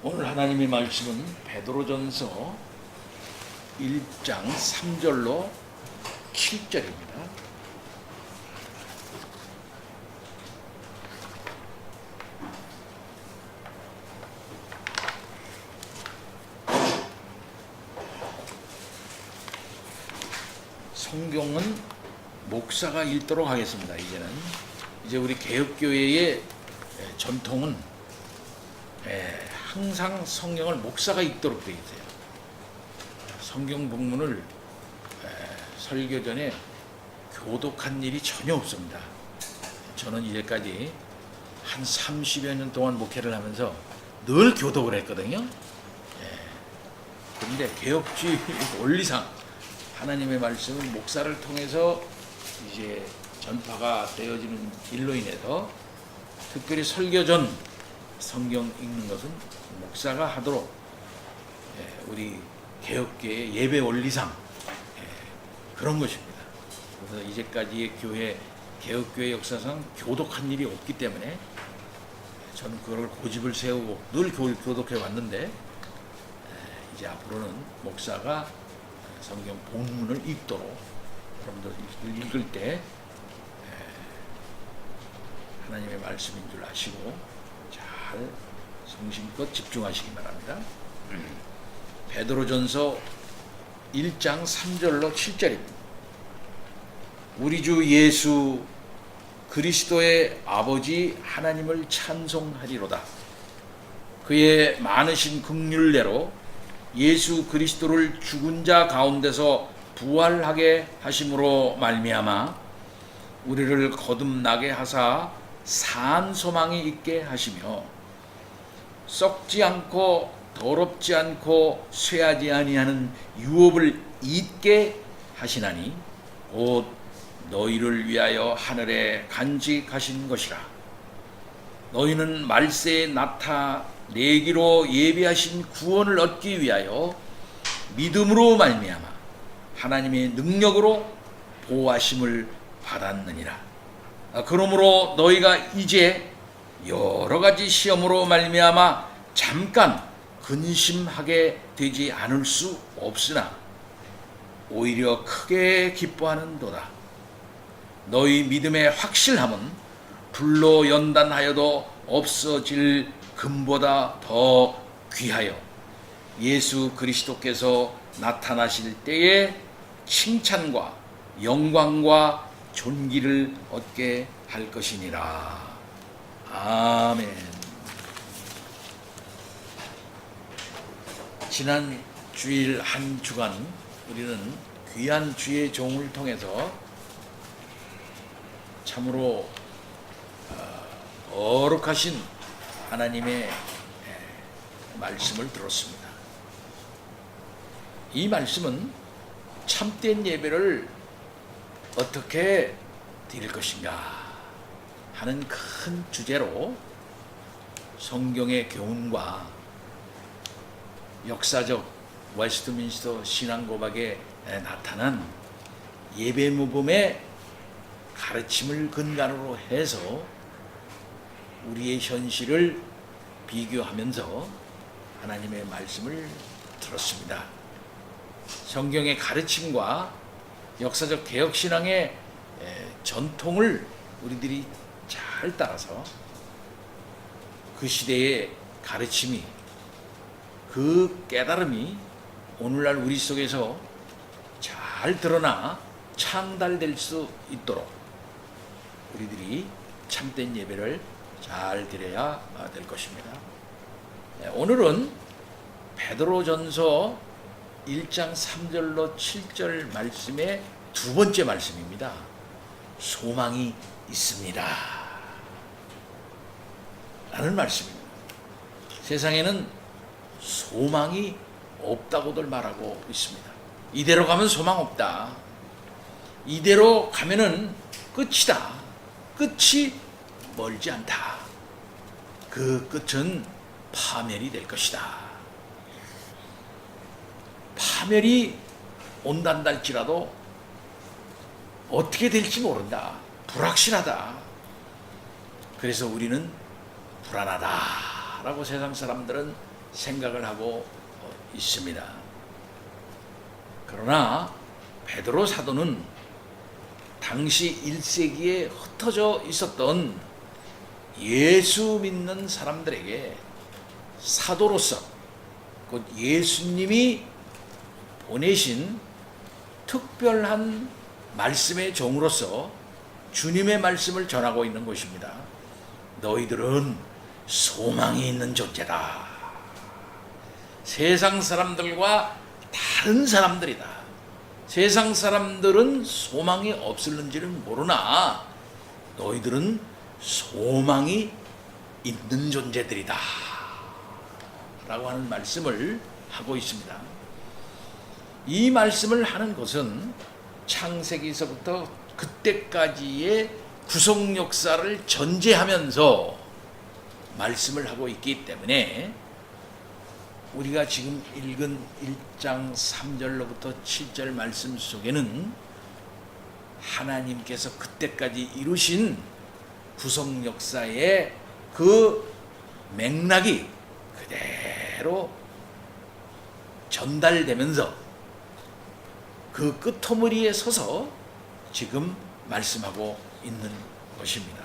오늘 하나님의 말씀은 베드로전서 1장 3절로 7절입니다. 성경은 목사가 읽도록 하겠습니다. 이제 우리 개혁교회의 전통은 항상 성경을 목사가 읽도록 되어 있어요. 성경 본문을 설교 전에 교독한 일이 전혀 없습니다. 저는 이제까지 한 30여 년 동안 목회를 하면서 늘 교독을 했거든요. 그런데 개혁주의 원리상 하나님의 말씀은 목사를 통해서 이제 전파가 되어지는 일로 인해서 특별히 설교 전 성경 읽는 것은 목사가 하도록 우리 개혁계의 예배 원리상 그런 것입니다. 그래서 이제까지의 교회 개혁교회 역사상 교독한 일이 없기 때문에 저는 그걸 고집을 세우고 늘 교독해 왔는데 이제 앞으로는 목사가 성경 본문을 읽도록 여러분들 읽을 때 하나님의 말씀인 줄 아시고 잘 성심껏 집중하시기 바랍니다. 베드로전서 1장 3절로 7절입니다. 우리 주 예수 그리스도의 아버지 하나님을 찬송하리로다. 그의 많으신 긍휼대로 예수 그리스도를 죽은 자 가운데서 부활하게 하심으로 말미암아 우리를 거듭나게 하사 산 소망이 있게 하시며 썩지 않고 더럽지 않고 쇠하지 아니하는 유업을 잊게 하시나니 곧 너희를 위하여 하늘에 간직하신 것이라. 너희는 말세에 나타내기로 예비하신 구원을 얻기 위하여 믿음으로 말미암아 하나님의 능력으로 보호하심을 받았느니라. 그러므로 너희가 이제 여러 가지 시험으로 말미암아 잠깐 근심하게 되지 않을 수 없으나 오히려 크게 기뻐하는도다. 너희 믿음의 확실함은 불로 연단하여도 없어질 금보다 더 귀하여 예수 그리스도께서 나타나실 때에 칭찬과 영광과 존귀를 얻게 할 것이니라. 아멘. 지난 주일 한 주간 우리는 귀한 주의 종을 통해서 참으로 거룩하신 하나님의 말씀을 들었습니다. 이 말씀은 참된 예배를 어떻게 드릴 것인가 하는 큰 주제로 성경의 교훈과 역사적 웨스트민스터 신앙고백에 나타난 예배 모범의 가르침을 근간으로 해서 우리의 현실을 비교하면서 하나님의 말씀을 들었습니다. 성경의 가르침과 역사적 개혁신앙의 전통을 우리들이 잘 따라서 그 시대의 가르침이 그 깨달음이 오늘날 우리 속에서 잘 드러나 창달될 수 있도록 우리들이 참된 예배를 잘 드려야 될 것입니다. 오늘은 베드로전서 1장 3절로 7절 말씀의 두 번째 말씀입니다. 소망이 있습니다 라는 말씀입니다. 세상에는 소망이 없다고들 말하고 있습니다. 이대로 가면 소망 없다. 이대로 가면은 끝이다. 끝이 멀지 않다. 그 끝은 파멸이 될 것이다. 파멸이 온단다 할지라도 어떻게 될지 모른다. 불확실하다. 그래서 우리는 불안하다라고 세상 사람들은 생각을 하고 있습니다. 그러나 베드로 사도는 당시 1세기에 흩어져 있었던 예수 믿는 사람들에게 사도로서 곧 예수님이 보내신 특별한 말씀의 종으로서 주님의 말씀을 전하고 있는 것입니다. 너희들은 소망이 있는 존재다. 세상 사람들과 다른 사람들이다. 세상 사람들은 소망이 없을는지는 모르나 너희들은 소망이 있는 존재들이다 라고 하는 말씀을 하고 있습니다. 이 말씀을 하는 것은 창세기서부터 그때까지의 구속 역사를 전제하면서 말씀을 하고 있기 때문에 우리가 지금 읽은 1장 3절로부터 7절 말씀 속에는 하나님께서 그때까지 이루신 구속 역사의 그 맥락이 그대로 전달되면서 그 끄트머리에 서서 지금 말씀하고 있는 것입니다.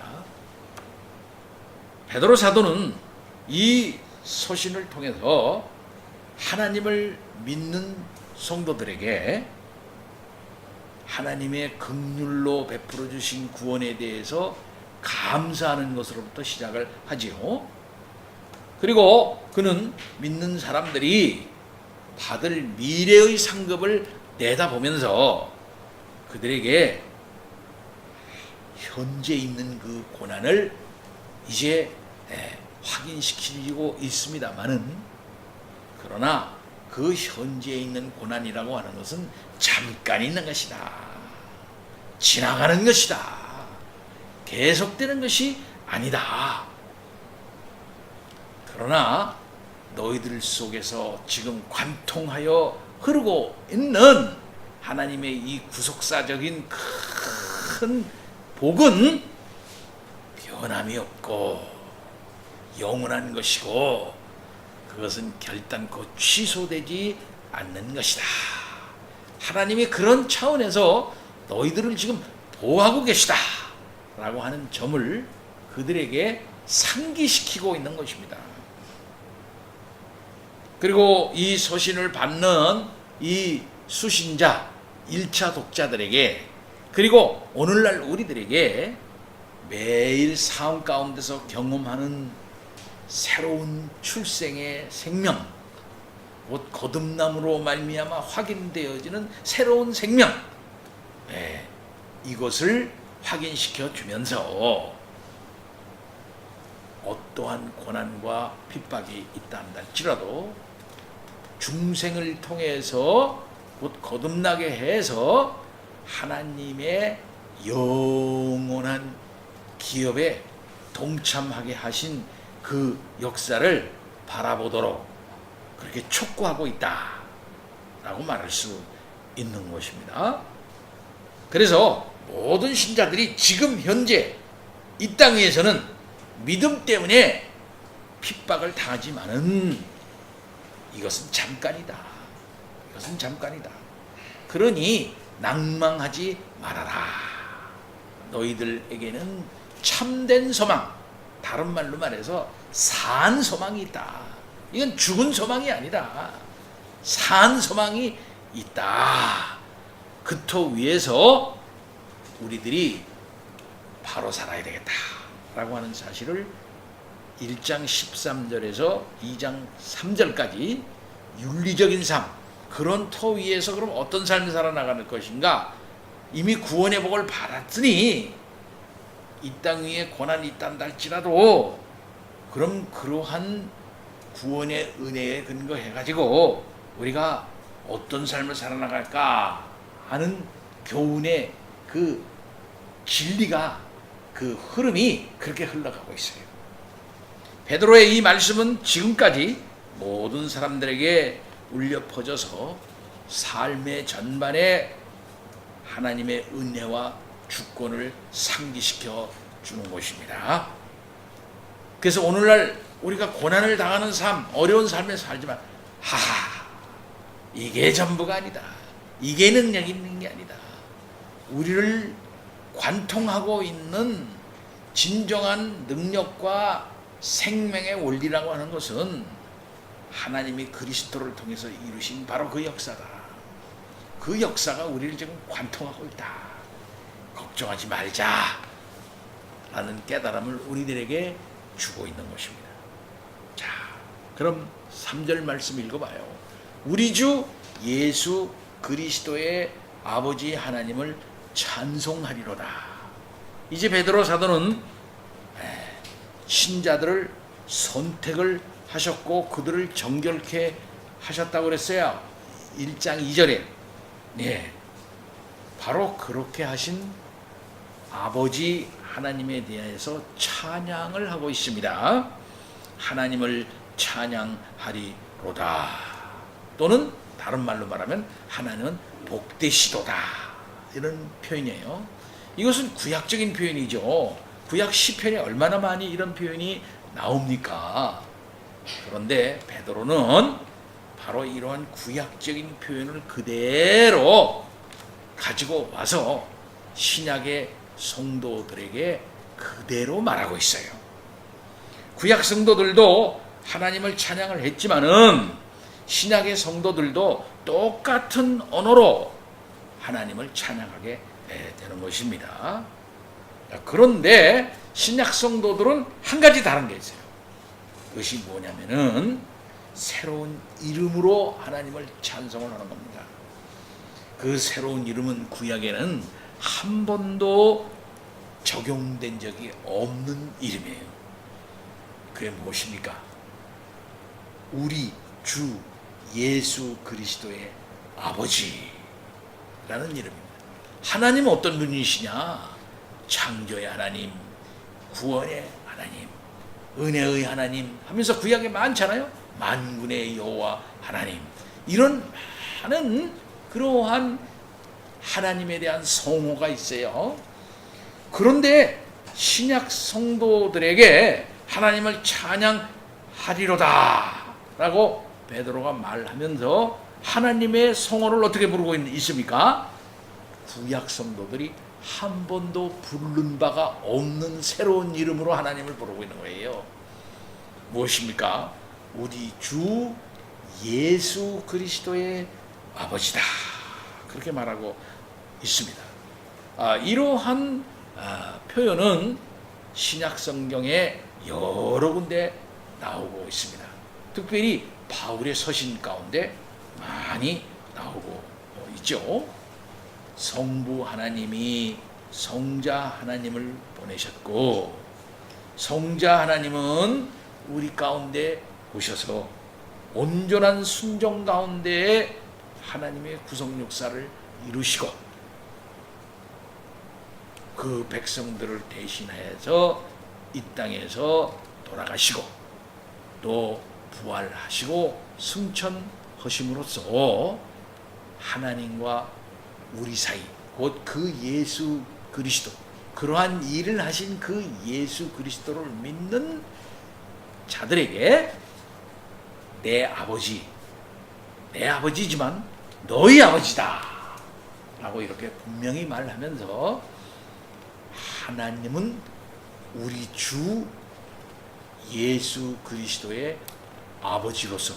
베드로 사도는 이 서신을 통해서 하나님을 믿는 성도들에게 하나님의 긍휼로 베풀어 주신 구원에 대해서 감사하는 것으로부터 시작을 하지요. 그리고 그는 믿는 사람들이 받을 미래의 상급을 내다보면서 그들에게 현재 있는 그 고난을 이제 확인시키고 있습니다만은, 그러나 그 현재에 있는 고난이라고 하는 것은 잠깐 있는 것이다. 지나가는 것이다. 계속되는 것이 아니다. 그러나 너희들 속에서 지금 관통하여 흐르고 있는 하나님의 이 구속사적인 큰 복은 변함이 없고 영원한 것이고 그것은 결단코 취소되지 않는 것이다. 하나님이 그런 차원에서 너희들을 지금 보호하고 계시다 라고 하는 점을 그들에게 상기시키고 있는 것입니다. 그리고 이 서신을 받는 이 수신자 1차 독자들에게, 그리고 오늘날 우리들에게 매일 삶 가운데서 경험하는 새로운 출생의 생명, 곧 거듭남으로 말미암아 확인되어지는 새로운 생명, 이것을 확인시켜 주면서 어떠한 고난과 핍박이 있다 한다 할지라도 중생을 통해서 곧 거듭나게 해서 하나님의 영원한 기업에 동참하게 하신 그 역사를 바라보도록 그렇게 촉구하고 있다 라고 말할 수 있는 것입니다. 그래서 모든 신자들이 지금 현재 이 땅 위에서는 믿음 때문에 핍박을 당하지만은 이것은 잠깐이다. 이것은 잠깐이다. 그러니 낭망하지 말아라. 너희들에게는 참된 소망, 다른 말로 말해서 산 소망이 있다. 이건 죽은 소망이 아니다. 산 소망이 있다. 그토 위에서 우리들이 바로 살아야 되겠다 라고 하는 사실을 1장 13절에서 2장 3절까지 윤리적인 삶, 그런 터 위에서 그럼 어떤 삶을 살아나가는 것인가? 이미 구원의 복을 받았으니 이 땅 위에 고난이 있단다 할지라도 그럼 그러한 구원의 은혜에 근거해가지고 우리가 어떤 삶을 살아나갈까 하는 교훈의 그 진리가, 그 흐름이 그렇게 흘러가고 있어요. 베드로의 이 말씀은 지금까지 모든 사람들에게 울려 퍼져서 삶의 전반에 하나님의 은혜와 주권을 상기시켜 주는 것입니다. 그래서 오늘날 우리가 고난을 당하는 삶, 어려운 삶에 살지만 하하, 이게 전부가 아니다. 이게 능력 있는 게 아니다. 우리를 관통하고 있는 진정한 능력과 생명의 원리라고 하는 것은 하나님이 그리스도를 통해서 이루신 바로 그 역사다. 그 역사가 우리를 지금 관통하고 있다. 걱정하지 말자 라는 깨달음을 우리들에게 주고 있는 것입니다. 자, 그럼 3절 말씀 읽어봐요. 우리 주 예수 그리스도의 아버지 하나님을 찬송하리로다. 이제 베드로 사도는 신자들을 선택을 하셨고 그들을 정결케 하셨다고 그랬어요. 1장 2절에. 네, 바로 그렇게 하신 아버지 하나님에 대해서 찬양을 하고 있습니다. 하나님을 찬양하리로다. 또는 다른 말로 말하면 하나님은 복되시도다. 이런 표현이에요. 이것은 구약적인 표현이죠. 구약 시편에 얼마나 많이 이런 표현이 나옵니까? 그런데 베드로는 바로 이러한 구약적인 표현을 그대로 가지고 와서 신약의 성도들에게 그대로 말하고 있어요. 구약 성도들도 하나님을 찬양을 했지만은 신약의 성도들도 똑같은 언어로 하나님을 찬양하게 되는 것입니다. 그런데 신약 성도들은 한 가지 다른 게 있어요. 그것이 뭐냐면은 새로운 이름으로 하나님을 찬송을 하는 겁니다. 그 새로운 이름은 구약에는 한 번도 적용된 적이 없는 이름이에요. 그게 무엇입니까? 우리 주 예수 그리스도의 아버지라는 이름입니다. 하나님은 어떤 분이시냐? 창조의 하나님, 구원의 하나님, 은혜의 하나님 하면서 구약에 많잖아요. 만군의 여호와 하나님. 이런 많은 그러한 하나님에 대한 성호가 있어요. 그런데 신약 성도들에게 하나님을 찬양하리로다 라고 베드로가 말하면서 하나님의 성호를 어떻게 부르고 있습니까? 구약 성도들이 한 번도 부른 바가 없는 새로운 이름으로 하나님을 부르고 있는 거예요. 무엇입니까? 우리 주 예수 그리스도의 아버지다. 그렇게 말하고 있습니다. 이러한 표현은 신약 성경에 여러 군데 나오고 있습니다. 특별히 바울의 서신 가운데 많이 나오고 있죠. 성부 하나님이 성자 하나님을 보내셨고 성자 하나님은 우리 가운데 오셔서 온전한 순종 가운데 하나님의 구속 역사를 이루시고 그 백성들을 대신해서 이 땅에서 돌아가시고 또 부활하시고 승천하심으로써 하나님과 우리 사이 곧 그 예수 그리스도 그러한 일을 하신 그 예수 그리스도를 믿는 자들에게 내 아버지지만 너희 아버지다 라고 이렇게 분명히 말하면서 하나님은 우리 주 예수 그리스도의 아버지로서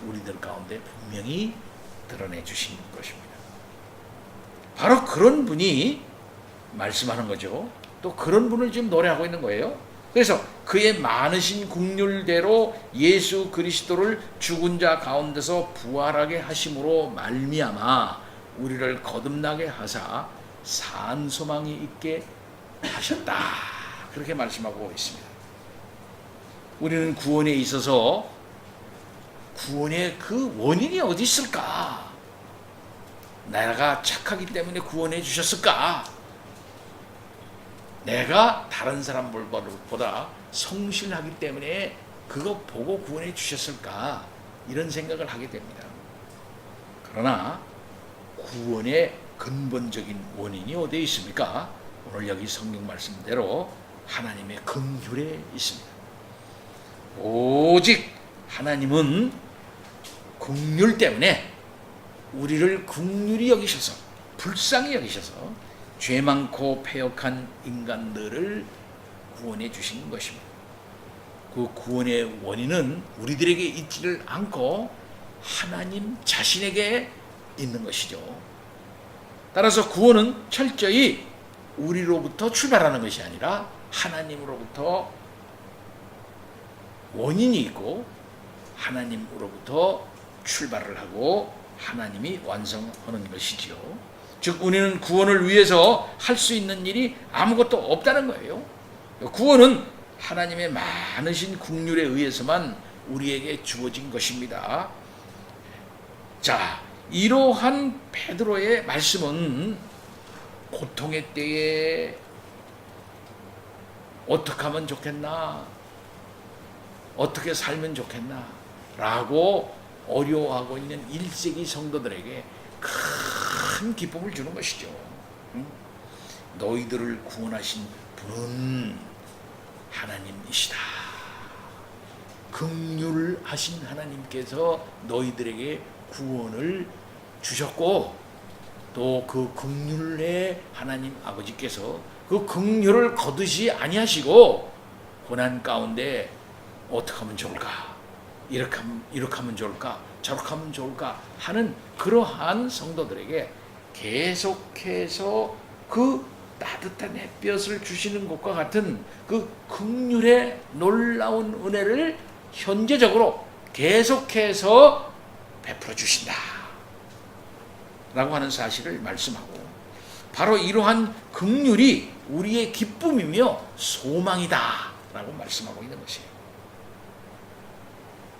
우리들 가운데 분명히 드러내 주신 것입니다. 바로 그런 분이 말씀하는 거죠. 또 그런 분을 지금 노래하고 있는 거예요. 그래서 그의 많으신 긍휼대로 예수 그리스도를 죽은 자 가운데서 부활하게 하심으로 말미암아 우리를 거듭나게 하사 산 소망이 있게 하셨다. 그렇게 말씀하고 있습니다. 우리는 구원에 있어서 구원의 그 원인이 어디 있을까? 내가 착하기 때문에 구원해 주셨을까? 내가 다른 사람들보다 성실하기 때문에 그거 보고 구원해 주셨을까? 이런 생각을 하게 됩니다. 그러나 구원의 근본적인 원인이 어디에 있습니까? 오늘 여기 성경 말씀대로 하나님의 긍휼에 있습니다. 오직 하나님은 긍휼 때문에 우리를 긍휼히 여기셔서, 불쌍히 여기셔서 죄 많고 패역한 인간들을 구원해 주신 것입니다. 그 구원의 원인은 우리들에게 있지를 않고 하나님 자신에게 있는 것이죠. 따라서 구원은 철저히 우리로부터 출발하는 것이 아니라 하나님으로부터 원인이 있고 하나님으로부터 출발을 하고 하나님이 완성하는 것이지요. 즉 우리는 구원을 위해서 할 수 있는 일이 아무것도 없다는 거예요. 구원은 하나님의 많으신 긍휼에 의해서만 우리에게 주어진 것입니다. 자, 이러한 베드로의 말씀은 고통의 때에 어떻게 하면 좋겠나, 어떻게 살면 좋겠나 라고 어려워하고 있는 1세기 성도들에게 큰 기쁨을 주는 것이죠. 너희들을 구원하신 분은 하나님이시다. 긍휼하신 하나님께서 너희들에게 구원을 주셨고, 또 그 긍휼의 하나님 아버지께서 그 긍휼을 거두지 아니하시고 고난 가운데 어떻게 하면 좋을까, 이렇게 하면 좋을까, 저렇게 하면 좋을까 하는 그러한 성도들에게 계속해서 그 따뜻한 햇볕을 주시는 것과 같은 그 긍휼의 놀라운 은혜를 현재적으로 계속해서 베풀어 주신다 라고 하는 사실을 말씀하고, 바로 이러한 긍휼이 우리의 기쁨이며 소망이다 라고 말씀하고 있는 것이에요.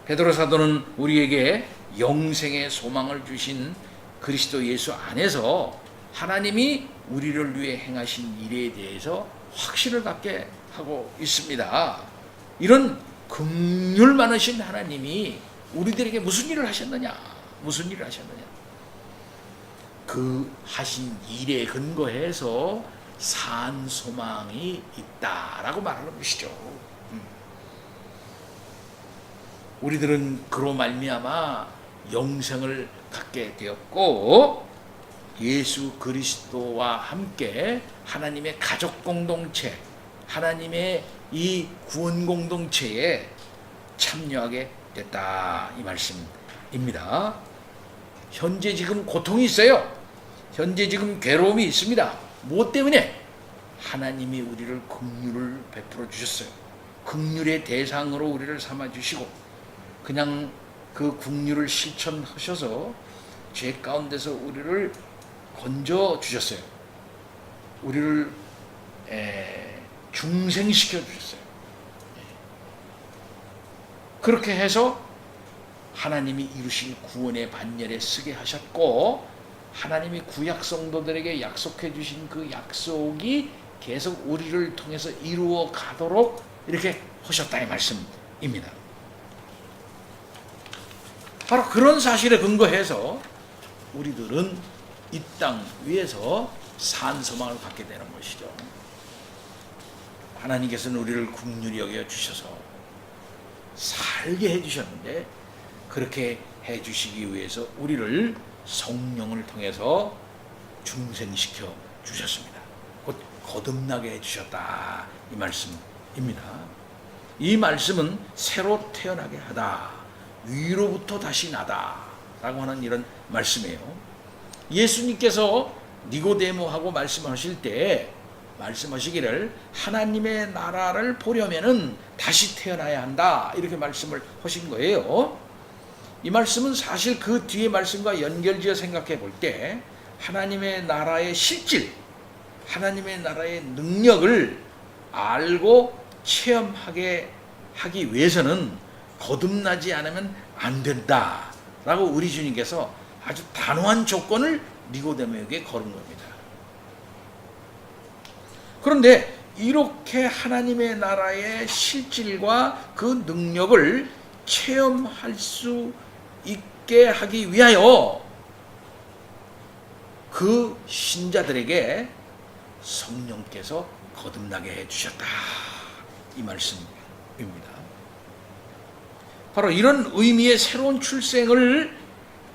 베드로 사도는 우리에게 영생의 소망을 주신 그리스도 예수 안에서 하나님이 우리를 위해 행하신 일에 대해서 확신을 갖게 하고 있습니다. 이런 긍휼 많으신 하나님이 우리들에게 무슨 일을 하셨느냐? 무슨 일을 하셨느냐? 그 하신 일에 근거해서 산 소망이 있다라고 말하는 것이죠. 우리들은 그로 말미암아 영생을 갖게 되었고, 예수 그리스도와 함께 하나님의 가족 공동체, 하나님의 이 구원 공동체에 참여하게 됐다, 이 말씀입니다. 현재 지금 고통이 있어요. 현재 지금 괴로움이 있습니다. 무엇 때문에? 하나님이 우리를 긍휼을 베풀어 주셨어요. 긍휼의 대상으로 우리를 삼아 주시고, 그냥 그 긍휼을 실천하셔서 죄 가운데서 우리를 건져 주셨어요. 우리를 중생시켜 주셨어요. 그렇게 해서 하나님이 이루실 구원의 반열에 서게 하셨고, 하나님이 구약 성도들에게 약속해 주신 그 약속이 계속 우리를 통해서 이루어 가도록 이렇게 하셨다, 이 말씀입니다. 바로 그런 사실에 근거해서 우리들은 이 땅 위에서 산 소망을 갖게 되는 것이죠. 하나님께서는 우리를 긍휼히 여겨 주셔서 살게 해주셨는데, 그렇게 해주시기 위해서 우리를 성령을 통해서 중생시켜 주셨습니다. 곧 거듭나게 해주셨다, 이 말씀입니다. 이 말씀은 새로 태어나게 하다, 위로부터 다시 나다 라고 하는 이런 말씀이에요. 예수님께서 니고데모하고 말씀하실 때 말씀하시기를 하나님의 나라를 보려면은 다시 태어나야 한다, 이렇게 말씀을 하신 거예요. 이 말씀은 사실 그 뒤에 말씀과 연결지어 생각해 볼 때 하나님의 나라의 실질, 하나님의 나라의 능력을 알고 체험하게 하기 위해서는 거듭나지 않으면 안 된다라고 우리 주님께서 아주 단호한 조건을 니고데모에게 걸은 겁니다. 그런데 이렇게 하나님의 나라의 실질과 그 능력을 체험할 수 있게 하기 위하여 그 신자들에게 성령께서 거듭나게 해주셨다, 이 말씀입니다. 바로 이런 의미의 새로운 출생을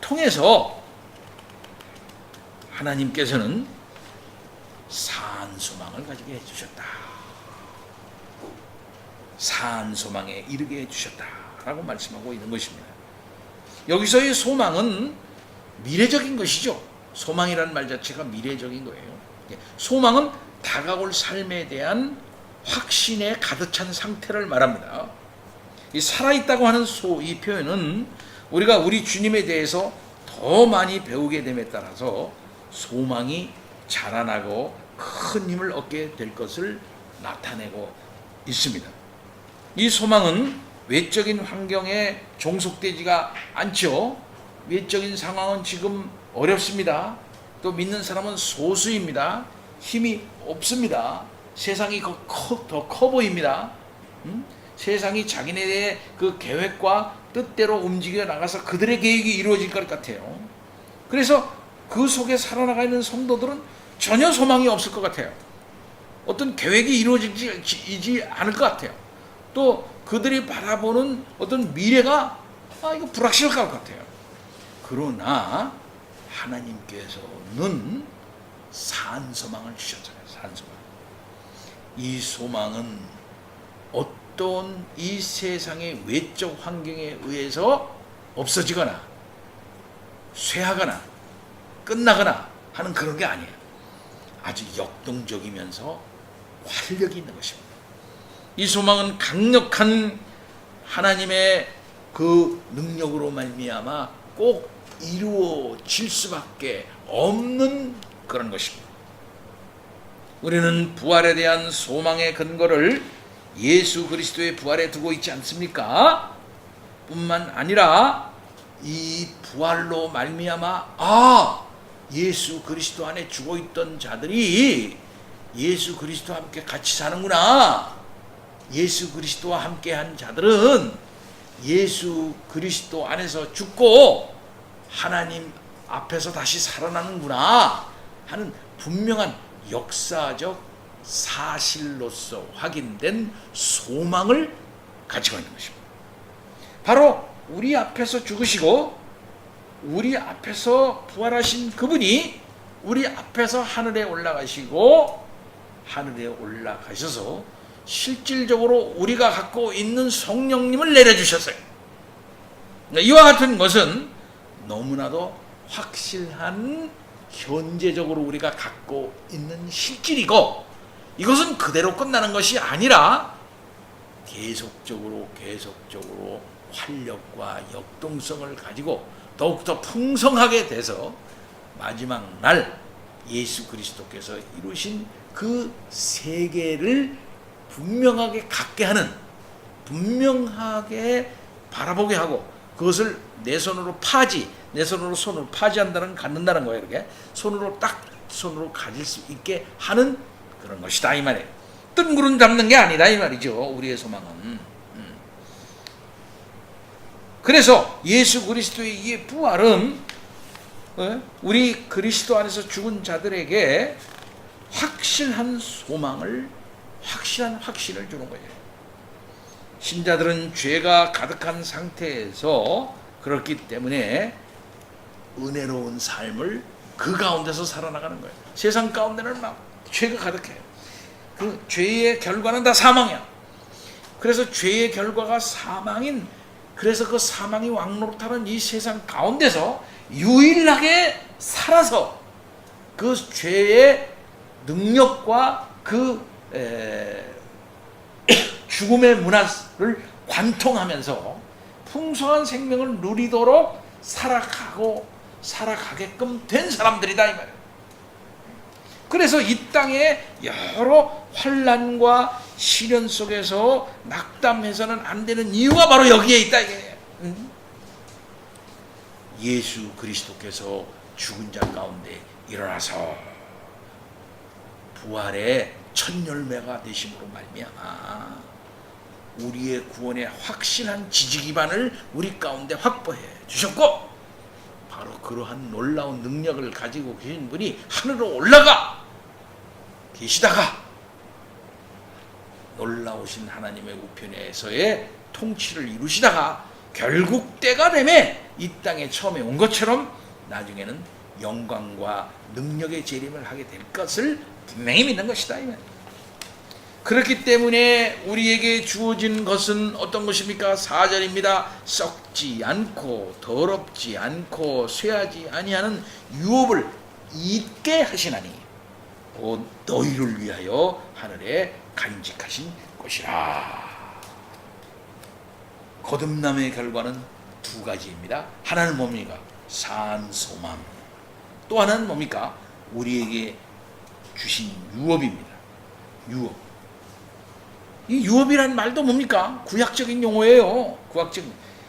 통해서 하나님께서는 산 소망을 가지게 해주셨다. 산 소망에 이르게 해주셨다라고 말씀하고 있는 것입니다. 여기서의 소망은 미래적인 것이죠. 소망이라는 말 자체가 미래적인 거예요. 소망은 다가올 삶에 대한 확신에 가득 찬 상태를 말합니다. 이 살아있다고 하는 이 표현은 우리가 우리 주님에 대해서 더 많이 배우게 됨에 따라서 소망이 자라나고 큰 힘을 얻게 될 것을 나타내고 있습니다. 이 소망은 외적인 환경에 종속되지가 않죠. 외적인 상황은 지금 어렵습니다. 또 믿는 사람은 소수입니다. 힘이 없습니다. 세상이 더 커 보입니다. 세상이 자기네의 그 계획과 뜻대로 움직여 나가서 그들의 계획이 이루어질 것 같아요. 그래서 그 속에 살아나가 있는 성도들은 전혀 소망이 없을 것 같아요. 어떤 계획이 이루어지지 않을 것 같아요. 또 그들이 바라보는 어떤 미래가 이거 불확실할 것 같아요. 그러나 하나님께서는 산 소망을 주셨잖아요. 산 소망. 이 소망은 어떤 이 세상의 외적 환경에 의해서 없어지거나 쇠하거나 끝나거나 하는 그런 게 아니에요. 아주 역동적이면서 활력이 있는 것입니다. 이 소망은 강력한 하나님의 그 능력으로 말미암아 꼭 이루어질 수밖에 없는 그런 것입니다. 우리는 부활에 대한 소망의 근거를 예수 그리스도의 부활에 두고 있지 않습니까? 뿐만 아니라 이 부활로 말미암아 예수 그리스도 안에 죽어있던 자들이 예수 그리스도와 함께 같이 사는구나. 예수 그리스도와 함께한 자들은 예수 그리스도 안에서 죽고 하나님 앞에서 다시 살아나는구나 하는 분명한 역사적 사실로서 확인된 소망을 가지고 있는 것입니다. 바로 우리 앞에서 죽으시고 우리 앞에서 부활하신 그분이 우리 앞에서 하늘에 올라가시고 하늘에 올라가셔서 실질적으로 우리가 갖고 있는 성령님을 내려주셨어요. 이와 같은 것은 너무나도 확실한 현재적으로 우리가 갖고 있는 실질이고, 이것은 그대로 끝나는 것이 아니라 계속적으로 활력과 역동성을 가지고 더욱더 풍성하게 돼서 마지막 날 예수 그리스도께서 이루신 그 세계를 분명하게 갖게 하는, 분명하게 바라보게 하고 그것을 내 손으로 손으로 파지한다는, 갖는다는 거예요. 이렇게 손으로 가질 수 있게 하는 그런 것이다 이 말이에요. 뜬구름 잡는 게 아니다 이 말이죠. 우리의 소망은. 그래서 예수 그리스도의 이 부활은 우리 그리스도 안에서 죽은 자들에게 확실한 소망을, 확실한 확신을 주는 거예요. 신자들은 죄가 가득한 상태에서 그렇기 때문에 은혜로운 삶을 그 가운데서 살아나가는 거예요. 세상 가운데는 막 죄가 가득해요. 그 죄의 결과는 다 사망이야. 그래서 죄의 결과가 사망인, 그래서 그 사망이 왕노릇하는 이 세상 가운데서 유일하게 살아서 그 죄의 능력과 그 죽음의 문화를 관통하면서 풍성한 생명을 누리도록 살아가게끔 된 사람들이다 이 말이에요. 그래서 이 땅에 여러 환난과 시련 속에서 낙담해서는 안 되는 이유가 바로 여기에 있다 이게. 예수 그리스도께서 죽은 자 가운데 일어나서 부활의 첫 열매가 되심으로 말미암아 우리의 구원의 확실한 지지 기반을 우리 가운데 확보해 주셨고, 바로 그러한 놀라운 능력을 가지고 계신 분이 하늘로 올라가 계시다가 놀라우신 하나님의 우편에서의 통치를 이루시다가 결국 때가 되면 이 땅에 처음에 온 것처럼 나중에는 영광과 능력의 재림을 하게 될 것을 분명히 믿는 것이다. 그렇기 때문에 우리에게 주어진 것은 어떤 것입니까? 4절입니다. 썩지 않고 더럽지 않고 쇠하지 아니하는 유업을 잊게 하시나니 곧 너희를 위하여 하늘에 간직하신 것이라. 거듭남의 결과는 두 가지입니다. 하나는 뭡니까? 산소망. 또 하나는 뭡니까? 우리에게 주신 유업입니다. 유업. 이 유업이란 말도 뭡니까? 구약적인 용어예요.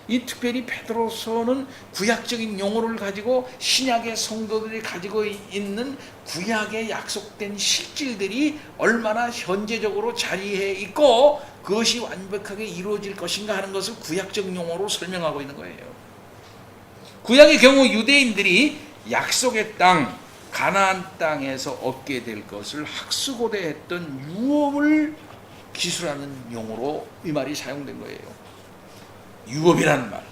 이 특별히 베드로서는 구약적인 용어를 가지고 신약의 성도들이 가지고 있는 구약에 약속된 실질들이 얼마나 현재적으로 자리해 있고 그것이 완벽하게 이루어질 것인가 하는 것을 구약적 용어로 설명하고 있는 거예요. 구약의 경우 유대인들이 약속의 땅, 가나안 땅에서 얻게 될 것을 학수고대했던 유업을 기술하는 용어로 이 말이 사용된 거예요. 유업이라는 말.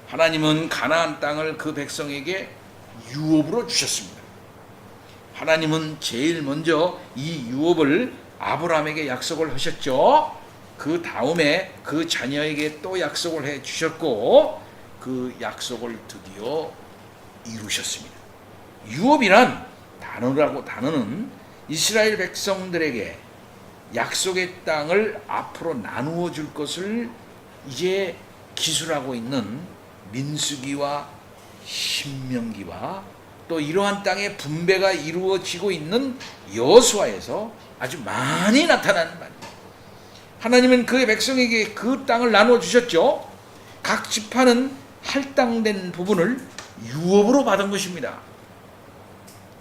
하나님은 가나안 땅을 그 백성에게 유업으로 주셨습니다. 하나님은 제일 먼저 이 유업을 아브라함에게 약속을 하셨죠. 그 다음에 그 자녀에게 또 약속을 해 주셨고 그 약속을 드디어 이루셨습니다. 유업이란 단어는 이스라엘 백성들에게 약속의 땅을 앞으로 나누어 줄 것을 이제 기술하고 있는 민수기와 신명기와 또 이러한 땅의 분배가 이루어지고 있는 여호수아에서 아주 많이 나타나는 말입니다. 하나님은 그의 백성에게 그 땅을 나누어 주셨죠. 각 지파는 할당된 부분을 유업으로 받은 것입니다.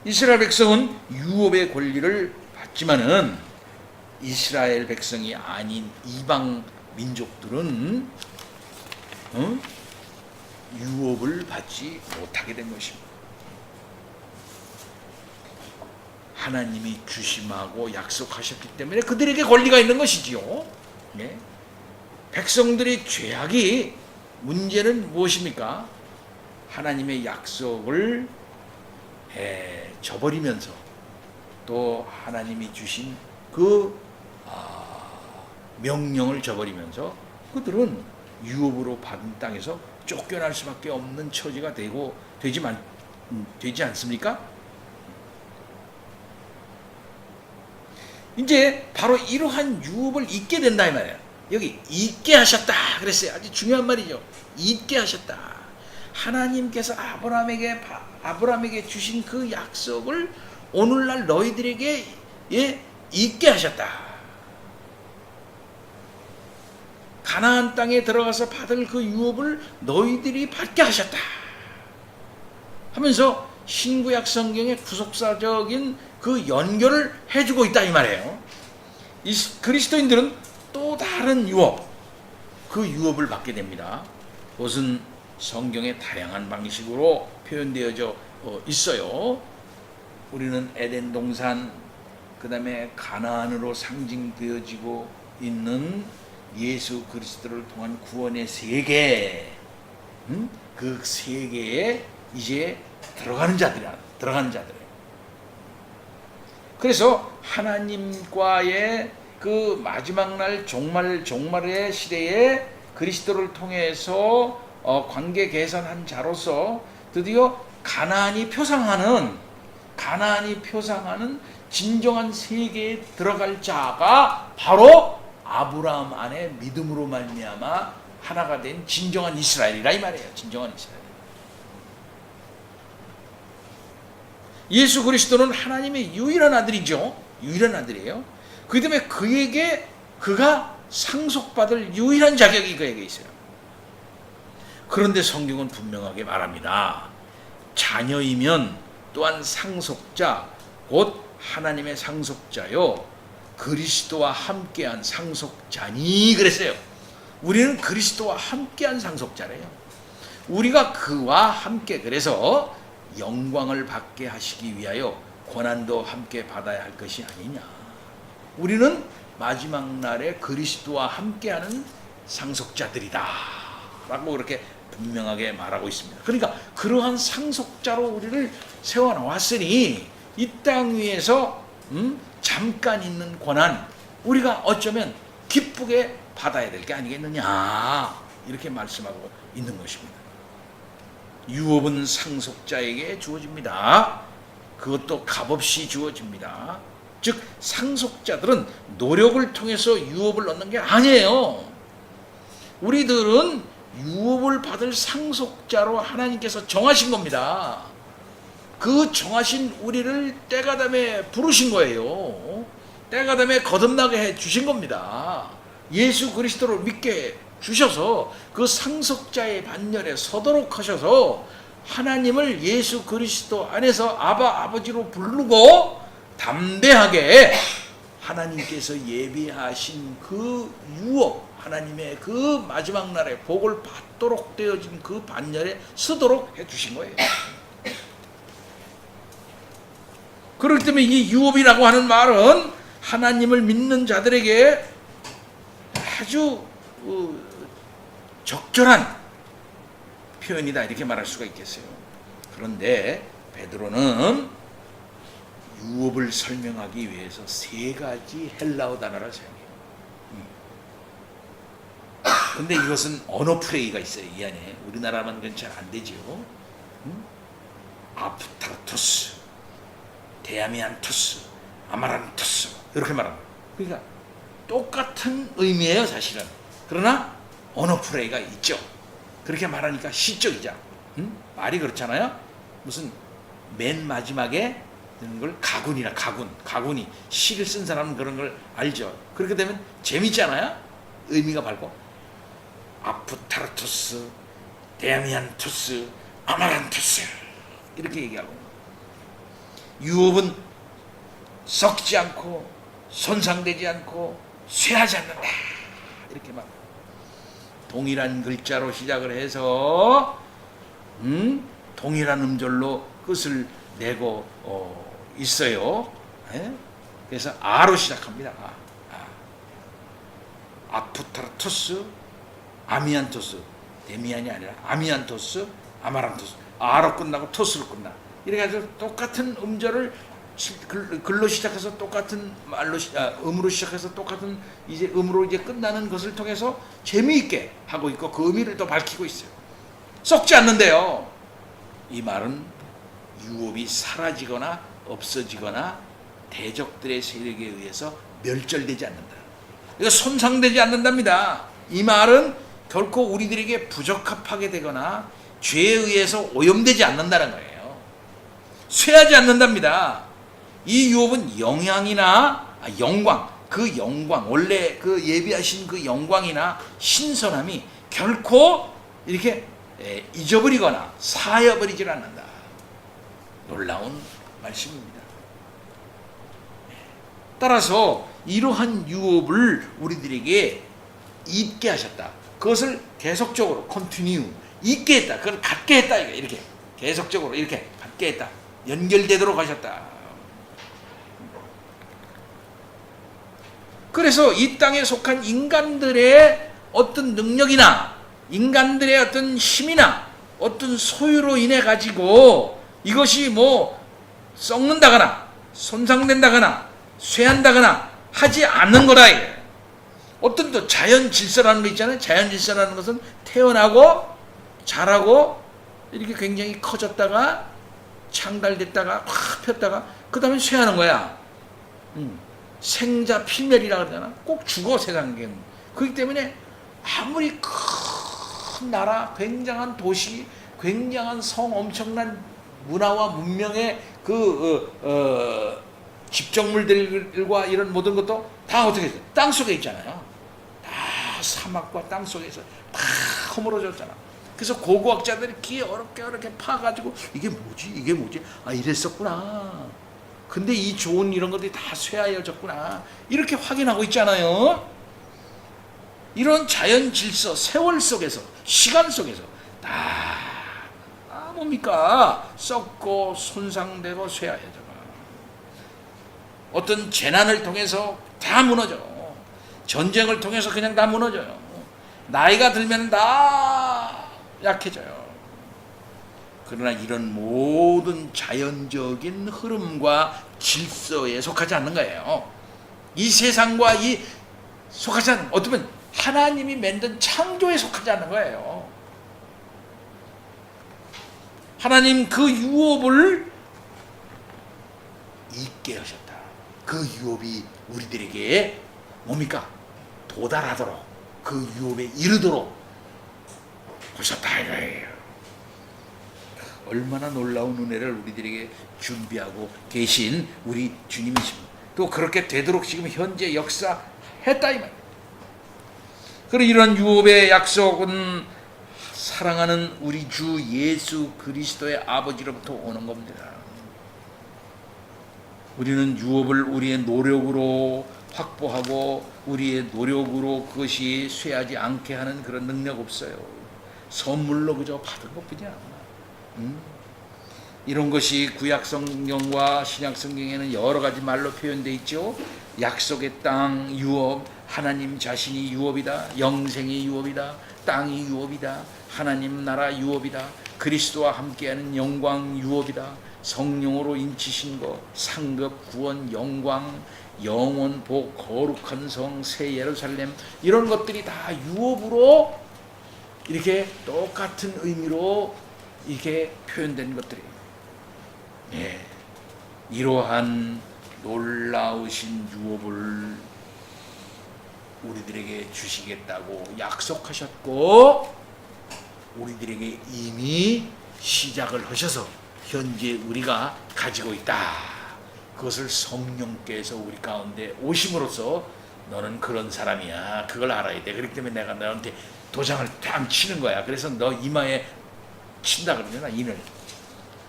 이스라엘 백성은 유업의 권리를 받지만은 이스라엘 백성이 아닌 이방 민족들은 유업을 받지 못하게 된 것입니다. 하나님이 주심하고 약속하셨기 때문에 그들에게 권리가 있는 것이지요. 네. 백성들의 죄악이 문제는 무엇입니까? 하나님의 약속을 저버리면서 또 하나님이 주신 그 명령을 저버리면서 그들은 유업으로 받은 땅에서 쫓겨날 수밖에 없는 처지가 되지 않습니까? 이제 바로 이러한 유업을 잊게 된다 이 말이에요. 여기 잊게 하셨다 그랬어요. 아주 중요한 말이죠. 잊게 하셨다. 하나님께서 아브라함에게 주신 그 약속을 오늘날 너희들에게 잊게 하셨다. 가나안 땅에 들어가서 받을 그 유업을 너희들이 받게 하셨다 하면서 신구약 성경의 구속사적인 그 연결을 해주고 있다 이 말이에요. 이 그리스도인들은 또 다른 유업, 그 유업을 받게 됩니다. 그것은 성경의 다양한 방식으로 표현되어져 있어요. 우리는 에덴 동산, 그 다음에 가나안으로 상징되어지고 있는 예수 그리스도를 통한 구원의 세계, 그 세계에 이제 들어가는 자들이에요. 그래서 하나님과의 그 마지막 날 종말의 시대에 그리스도를 통해서 관계 개선한 자로서 드디어 가나안이 표상하는 진정한 세계에 들어갈 자가 바로 아브라함 안에 믿음으로 말미암아 하나가 된 진정한 이스라엘이라 이 말이에요. 진정한 이스라엘. 예수 그리스도는 하나님의 유일한 아들이죠. 유일한 아들이에요. 그 다음에 그가 상속받을 유일한 자격이 그에게 있어요. 그런데 성경은 분명하게 말합니다. 자녀이면 또한 상속자, 곧 하나님의 상속자요 그리스도와 함께한 상속자니 그랬어요. 우리는 그리스도와 함께한 상속자래요. 우리가 그와 함께 그래서 영광을 받게 하시기 위하여 고난도 함께 받아야 할 것이 아니냐. 우리는 마지막 날에 그리스도와 함께하는 상속자들이다. 라고 그렇게 분명하게 말하고 있습니다. 그러니까 그러한 상속자로 우리를 세워놓았으니 이 땅 위에서 잠깐 있는 고난 우리가 어쩌면 기쁘게 받아야 될 게 아니겠느냐 이렇게 말씀하고 있는 것입니다. 유업은 상속자에게 주어집니다. 그것도 값없이 주어집니다. 즉 상속자들은 노력을 통해서 유업을 얻는 게 아니에요. 우리들은 유업을 받을 상속자로 하나님께서 정하신 겁니다. 그 정하신 우리를 때가담에 부르신 거예요. 때가담에 거듭나게 해 주신 겁니다. 예수 그리스도를 믿게 주셔서 그 상속자의 반열에 서도록 하셔서 하나님을 예수 그리스도 안에서 아바 아버지로 부르고 담대하게 하나님께서 예비하신 그 유업, 하나님의 그 마지막 날에 복을 받도록 되어진 그 반열에 서도록 해주신 거예요. 그렇기 때문에 이 유업이라고 하는 말은 하나님을 믿는 자들에게 아주 적절한 표현이다 이렇게 말할 수가 있겠어요. 그런데 베드로는 유업을 설명하기 위해서 세 가지 헬라어 단어를 사용해요. 근데 이것은 언어 프레이가 있어요. 이 안에 우리나라만 그건 잘 안 되지요. 아프타르토스, 데아미안토스, 아마란토스 이렇게 말합니다. 그러니까 똑같은 의미예요 사실은. 그러나 언어 프레이가 있죠. 그렇게 말하니까 시적이자 말이 그렇잖아요. 무슨 맨 마지막에 이런 걸 가군이라 가군이 시를 쓴 사람은 그런 걸 알죠. 그렇게 되면 재밌잖아요. 의미가 밝고 아프타르토스, 데아미안토스, 아마란토스 이렇게 얘기하고 유업은 썩지 않고 손상되지 않고 쇠하지 않는다 이렇게 말. 동일한 글자로 시작을 해서 동일한 음절로 끝을 내고 있어요. 그래서 아로 시작합니다. 아프타르토스, 아미안토스, 데미안이 아니라 아미안토스, 아마란토스. 아로 끝나고 토스로 끝나. 이렇게 해서 똑같은 음절을 글로 시작해서 똑같은 말로 음으로 시작해서 똑같은 이제 음으로 이제 끝나는 것을 통해서 재미있게 하고 있고 그 의미를 또 밝히고 있어요. 썩지 않는데요. 이 말은 유업이 사라지거나 없어지거나 대적들의 세력에 의해서 멸절되지 않는다. 이거 손상되지 않는답니다. 이 말은 결코 우리들에게 부적합하게 되거나 죄에 의해서 오염되지 않는다는 거예요. 쇠하지 않는답니다. 이 유업은 영향이나 영광, 그 영광, 원래 그 예비하신 그 영광이나 신선함이 결코 이렇게 잊어버리거나 사여버리질 않는다. 놀라운 말씀입니다. 따라서 이러한 유업을 우리들에게 잊게 하셨다. 그것을 계속적으로 continue, 잊게 했다. 그걸 갖게 했다. 이렇게 계속적으로 이렇게 갖게 했다. 연결되도록 하셨다. 그래서 이 땅에 속한 인간들의 어떤 능력이나 인간들의 어떤 힘이나 어떤 소유로 인해 가지고 이것이 뭐 썩는다거나 손상된다거나 쇠한다거나 하지 않는 거다. 어떤 또 자연 질서라는 거 있잖아요. 자연 질서라는 것은 태어나고 자라고 이렇게 굉장히 커졌다가 창달됐다가 확 폈다가 그 다음에 쇠하는 거야. 생자 필멸이라 그러잖아. 꼭 죽어 세상에. 그렇기 때문에 아무리 큰 나라, 굉장한 도시, 굉장한 성, 엄청난 문화와 문명의 그 집정물들과 이런 모든 것도 다 어떻게 해요? 땅 속에 있잖아요. 다 사막과 땅 속에서 다 허물어졌잖아. 그래서 고고학자들이 기 어렵게 파가지고 이게 뭐지? 아 이랬었구나. 근데 이 좋은 이런 것들이 다 쇠하여졌구나. 이렇게 확인하고 있잖아요. 이런 자연 질서, 세월 속에서, 시간 속에서 다 뭡니까? 썩고 손상되고 쇠하여져. 어떤 재난을 통해서 다 무너져. 전쟁을 통해서 그냥 다 무너져요. 나이가 들면 다 약해져요. 그러나 이런 모든 자연적인 흐름과 질서에 속하지 않는 거예요. 이 세상과 이 속하지 않는, 어쩌면 하나님이 만든 창조에 속하지 않는 거예요. 하나님 그 유업을 있게 하셨다. 그 유업이 우리들에게 뭡니까? 도달하도록, 그 유업에 이르도록 하셨다 이거예요. 얼마나 놀라운 은혜를 우리들에게 준비하고 계신 우리 주님이십니다. 또 그렇게 되도록 지금 현재 역사했다 이 말이에요. 그리고 이런 유업의 약속은 사랑하는 우리 주 예수 그리스도의 아버지로부터 오는 겁니다. 우리는 유업을 우리의 노력으로 확보하고 우리의 노력으로 그것이 쇠하지 않게 하는 그런 능력 없어요. 선물로 그저 받은 것뿐이야. 이런 것이 구약 성경과 신약 성경에는 여러 가지 말로 표현되어 있죠. 약속의 땅 유업, 하나님 자신이 유업이다. 영생이 유업이다. 땅이 유업이다. 하나님 나라 유업이다. 그리스도와 함께하는 영광 유업이다. 성령으로 인치신 것, 상급, 구원, 영광, 영원, 복, 거룩한 성, 새 예루살렘, 이런 것들이 다 유업으로 이렇게 똑같은 의미로 이렇게 표현된 것들이에요. 예, 이러한 놀라우신 유업을 우리들에게 주시겠다고 약속하셨고 우리들에게 이미 시작을 하셔서 현재 우리가 가지고 있다. 그것을 성령께서 우리 가운데 오심으로써 너는 그런 사람이야. 그걸 알아야 돼. 그렇기 때문에 내가 너한테 도장을 딱 치는 거야. 그래서 너 이마에 친다 그러면 이는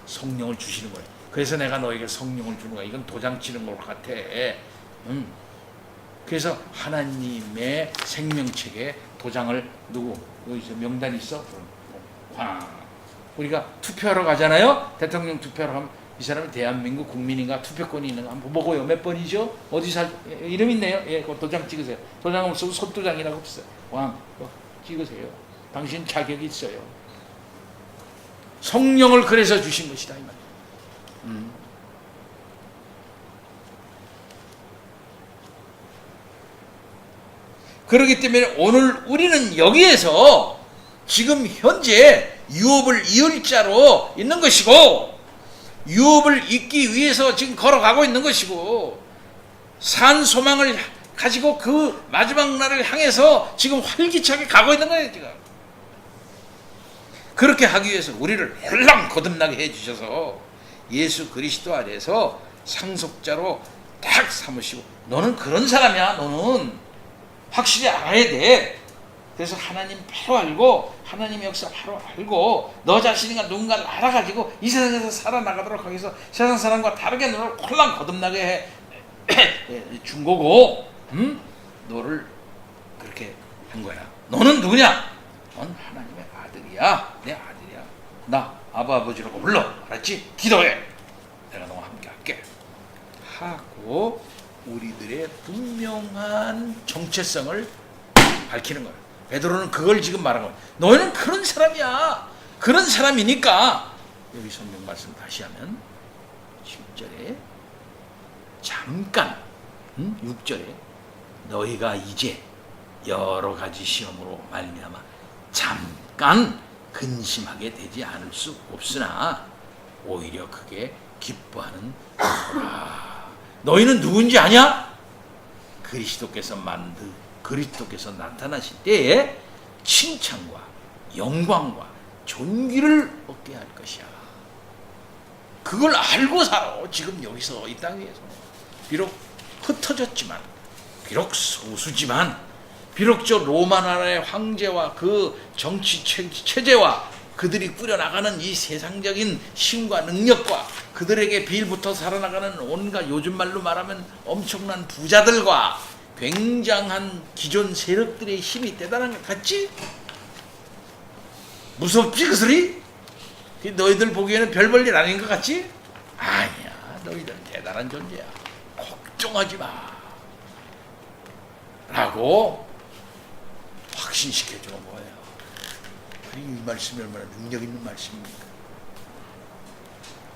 성령을 주시는 거야. 그래서 내가 너에게 성령을 주는 거야. 이건 도장 치는 것 같아. 그래서 하나님의 생명책에 도장을 누구 여기서 명단 있어? 우리가 투표하러 가잖아요. 대통령 투표하러 가면 이 사람이 대한민국 국민인가 투표권이 있는가 한번 보고요. 몇 번이죠? 어디 이름 있네요. 예, 그 도장 찍으세요. 도장 없어도 손도장이라고 없어요. 찍으세요. 당신 자격이 있어요. 성령을 그래서 주신 것이다 이 말이에요. 그렇기 때문에 오늘 우리는 여기에서 지금 현재 유업을 이을 자로 있는 것이고 유업을 잇기 위해서 지금 걸어가고 있는 것이고 산 소망을 가지고 그 마지막 날을 향해서 지금 활기차게 가고 있는 거예요. 지금 그렇게 하기 위해서 우리를 홀랑 거듭나게 해주셔서 예수 그리스도 안에서 상속자로 딱 삼으시고 너는 그런 사람이야. 너는 확실히 알아야 돼. 그래서 하나님 바로 알고 하나님의 역사 바로 알고 너 자신이가 누군가를 알아가지고 이 세상에서 살아나가도록 하기 위해서 세상 사람과 다르게 너를 홀랑 거듭나게 준 거고 너를 그렇게 한 거야. 너는 누구냐? 넌 하나님의 아들이야. 내 아들이야. 나 아버지라고 불러. 알았지? 기도해. 내가 너와 함께 할게. 하고 우리들의 분명한 정체성을 밝히는 거야. 베드로는 그걸 지금 말한 거야. 너희는 그런 사람이야. 그런 사람이니까 여기 성경 말씀 다시 하면 7절에 잠깐 6절에 너희가 이제 여러 가지 시험으로 말미암아 잠깐 근심하게 되지 않을 수 없으나 오히려 크게 기뻐하는 거라. 너희는 누군지 아냐? 그리스도께서 나타나실 때에 칭찬과 영광과 존귀를 얻게 할 것이야. 그걸 알고 살아. 지금 여기서 이 땅 위에서 비록 흩어졌지만 비록 소수지만 비록 저 로마 나라의 황제와 그 정치 체제와 그들이 꾸려나가는 이 세상적인 힘과 능력과 그들에게 빌붙어 살아나가는 온갖 요즘 말로 말하면 엄청난 부자들과 굉장한 기존 세력들의 힘이 대단한 것 같지? 무섭지 그 소리? 너희들 보기에는 별 볼 일 아닌 것 같지? 아니야. 너희들은 대단한 존재야. 걱정하지 마. 라고 확신시켜 주는 거예요. 이 말씀이 얼마나 능력 있는 말씀입니까?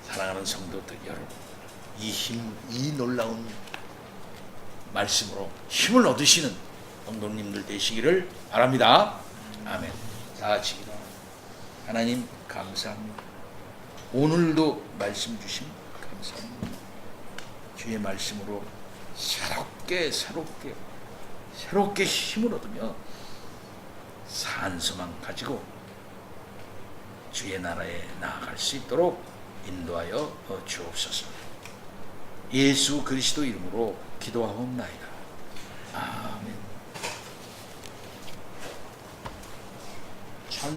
사랑하는 성도들 여러분, 이 놀라운 말씀으로 힘을 얻으시는 성도님들 되시기를 바랍니다. 아멘. 다 지기도 하나님 감사합니다. 오늘도 말씀 주심 감사합니다. 주의 말씀으로 새롭게 힘을 얻으며 산소만 가지고 주의 나라에 나아갈 수 있도록 인도하여 주옵소서. 예수 그리스도 이름으로 기도하옵나이다. 아멘.